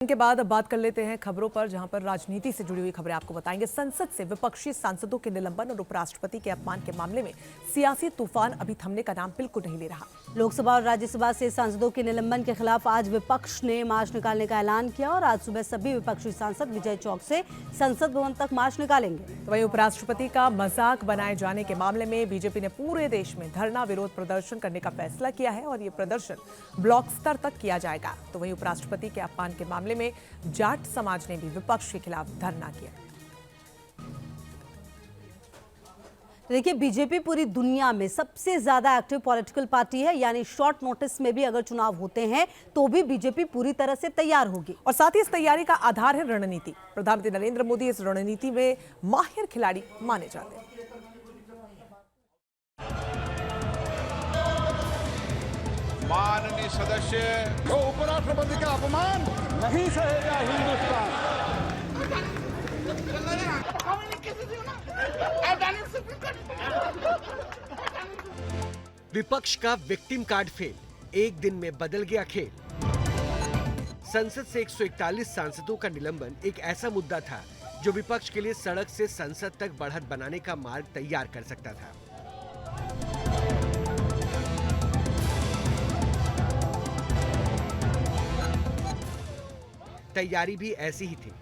के बाद अब बात कर लेते हैं खबरों पर, जहां पर राजनीति से जुड़ी हुई खबरें आपको बताएंगे। संसद से विपक्षी सांसदों के निलंबन और उपराष्ट्रपति के अपमान के मामले में सियासी तूफान अभी थमने का नाम बिल्कुल नहीं ले रहा। लोकसभा और राज्यसभा से सांसदों के निलंबन के खिलाफ आज विपक्ष ने मार्च निकालने का ऐलान किया और आज सुबह सभी विपक्षी सांसद विजय चौक से संसद भवन तक मार्च निकालेंगे। तो वहीं उपराष्ट्रपति का मजाक बनाए जाने के मामले में बीजेपी ने पूरे देश में धरना विरोध प्रदर्शन करने का फैसला किया है और ये प्रदर्शन ब्लॉक स्तर तक किया जाएगा। तो वहीं उपराष्ट्रपति के अपमान के मामले में जाट समाज ने भी विपक्ष के खिलाफ धरना किया। देखिए, बीजेपी पूरी दुनिया में सबसे ज्यादा एक्टिव पॉलिटिकल पार्टी है, यानी शॉर्ट नोटिस में भी अगर चुनाव होते हैं तो भी बीजेपी पूरी तरह से तैयार होगी। और साथ ही इस तैयारी का आधार है रणनीति। प्रधानमंत्री नरेंद्र मोदी इस रणनीति में माहिर खिलाड़ी माने जाते हैं। माननीय सदस्य, तो उपराष्ट्रपति का अपमान नहीं सहेगा हिंदुस्तान। विपक्ष का विक्टिम कार्ड फेल, एक दिन में बदल गया खेल। संसद से 141 सांसदों का निलंबन एक ऐसा मुद्दा था जो विपक्ष के लिए सड़क से संसद तक बढ़त बनाने का मार्ग तैयार कर सकता था। तैयारी भी ऐसी ही थी,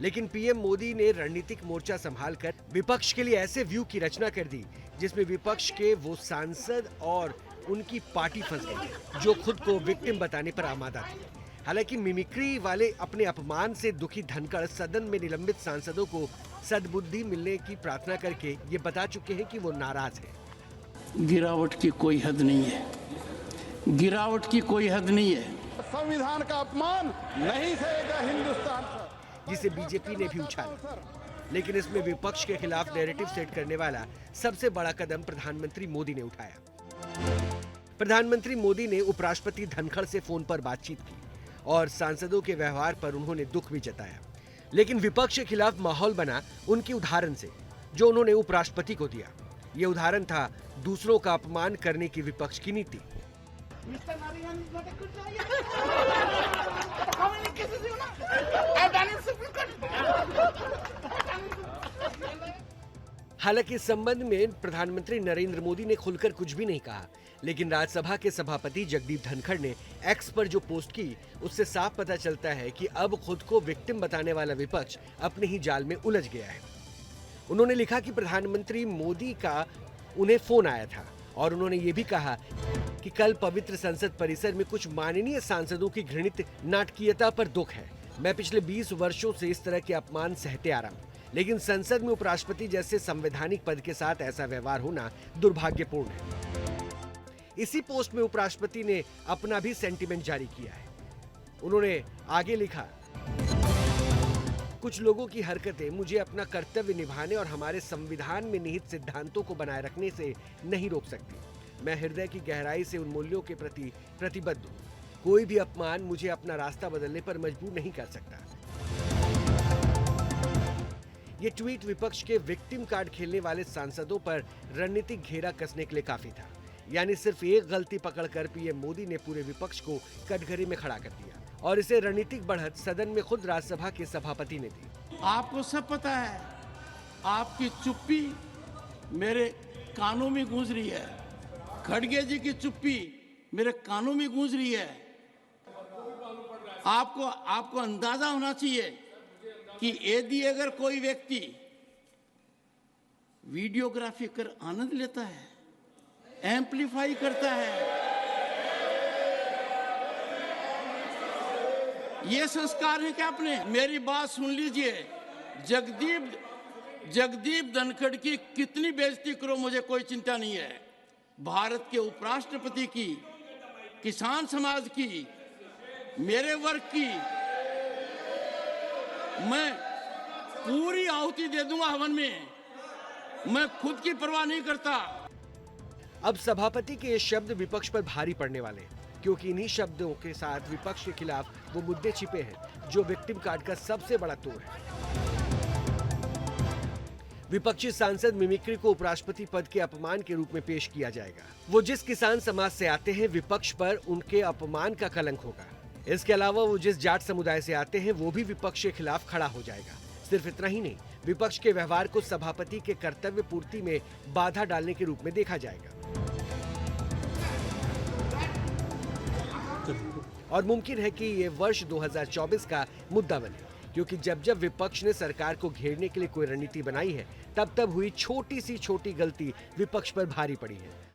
लेकिन पीएम मोदी ने रणनीतिक मोर्चा संभालकर विपक्ष के लिए ऐसे व्यू की रचना कर दी जिसमें विपक्ष के वो सांसद और उनकी पार्टी फंस गई जो खुद को विक्टिम बताने पर आमादा थे। हालांकि मिमिक्री वाले अपने अपमान से दुखी धनखड़ सदन में निलंबित सांसदों को सद्बुद्धि मिलने की प्रार्थना करके ये बता चुके हैं कि वो नाराज हैं। गिरावट की कोई हद नहीं है, गिरावट की कोई हद नहीं है। संविधान का अपमान नहीं सहेगा हिंदुस्तान, जिसे बीजेपी ने भी उछाला। लेकिन इसमें विपक्ष के खिलाफ नैरेटिव सेट करने वाला सबसे बड़ा कदम प्रधानमंत्री मोदी ने उठाया। प्रधानमंत्री मोदी ने उपराष्ट्रपति धनखड़ से फोन पर बातचीत की और सांसदों के व्यवहार पर उन्होंने दुख भी जताया। लेकिन विपक्ष के खिलाफ माहौल बना उनके उदाहरण से, जो उन्होंने उपराष्ट्रपति को दिया। ये उदाहरण था दूसरों का अपमान करने की विपक्ष की नीति। हालांकि इस संबंध में प्रधानमंत्री नरेंद्र मोदी ने खुलकर कुछ भी नहीं कहा, लेकिन राज्यसभा के सभापति जगदीप धनखड़ ने एक्स पर जो पोस्ट की उससे साफ पता चलता है कि अब खुद को विक्टिम बताने वाला विपक्ष अपने ही जाल में उलझ गया है। उन्होंने लिखा कि प्रधानमंत्री मोदी का उन्हें फोन आया था और उन्होंने ये भी कहा कि कल पवित्र संसद परिसर में कुछ माननीय सांसदों की घृणित नाटकीयता पर दुख है। मैं पिछले 20 वर्षों से इस तरह के अपमान सहते आ रहा हूँ, लेकिन संसद में उपराष्ट्रपति जैसे संवैधानिक पद के साथ ऐसा व्यवहार होना दुर्भाग्यपूर्ण है। इसी पोस्ट में उपराष्ट्रपति ने अपना भी सेंटीमेंट जारी किया है। उन्होंने आगे लिखा, कुछ लोगों की हरकतें मुझे अपना कर्तव्य निभाने और हमारे संविधान में निहित सिद्धांतों को बनाए रखने से नहीं रोक सकती। मैं हृदय की गहराई से उन मूल्यों के प्रति प्रतिबद्ध हूँ। कोई भी अपमान मुझे अपना रास्ता बदलने पर मजबूर नहीं कर सकता। ये ट्वीट विपक्ष के विक्टिम कार्ड खेलने वाले सांसदों पर रणनीतिक घेरा कसने के लिए काफी था। यानी सिर्फ एक गलती पकड़कर पीएम मोदी ने पूरे विपक्ष को कटघरे में खड़ा कर दिया और इसे रणनीतिक बढ़त सदन में खुद राज्यसभा के सभापति ने दी। आपको सब पता है, आपकी चुप्पी मेरे कानों में गूंज रही है। खड़गे जी की चुप्पी मेरे कानों में गूंज रही है। आपको अंदाजा होना चाहिए कि यदि अगर कोई व्यक्ति वीडियोग्राफी कर आनंद लेता है, एम्पलीफाई करता है, ये संस्कार है क्या अपने? मेरी बात सुन लीजिए। जगदीप धनखड़ की कितनी बेइज्जती करो, मुझे कोई चिंता नहीं है। भारत के उपराष्ट्रपति की, किसान समाज की, मेरे वर्ग की मैं पूरी आहुति दे दूंगा हवन में। मैं खुद की परवाह नहीं करता। अब सभापति के ये शब्द विपक्ष पर भारी पड़ने वाले हैं, क्योंकि इन्हीं शब्दों के साथ विपक्ष के खिलाफ वो मुद्दे छिपे हैं जो विक्टिम कार्ड का सबसे बड़ा तोड़ है। विपक्षी सांसद मिमिक्री को उपराष्ट्रपति पद के अपमान के रूप में पेश किया जाएगा। वो जिस किसान समाज से आते हैं, विपक्ष पर उनके अपमान का कलंक होगा। इसके अलावा वो जिस जाट समुदाय से आते हैं वो भी विपक्ष के खिलाफ खड़ा हो जाएगा। सिर्फ इतना ही नहीं, विपक्ष के व्यवहार को सभापति के कर्तव्य पूर्ति में बाधा डालने के रूप में देखा जाएगा। और मुमकिन है कि ये वर्ष 2024 का मुद्दा बने, क्योंकि जब जब विपक्ष ने सरकार को घेरने के लिए कोई रणनीति बनाई है, तब तब हुई छोटी सी छोटी गलती विपक्ष पर भारी पड़ी है।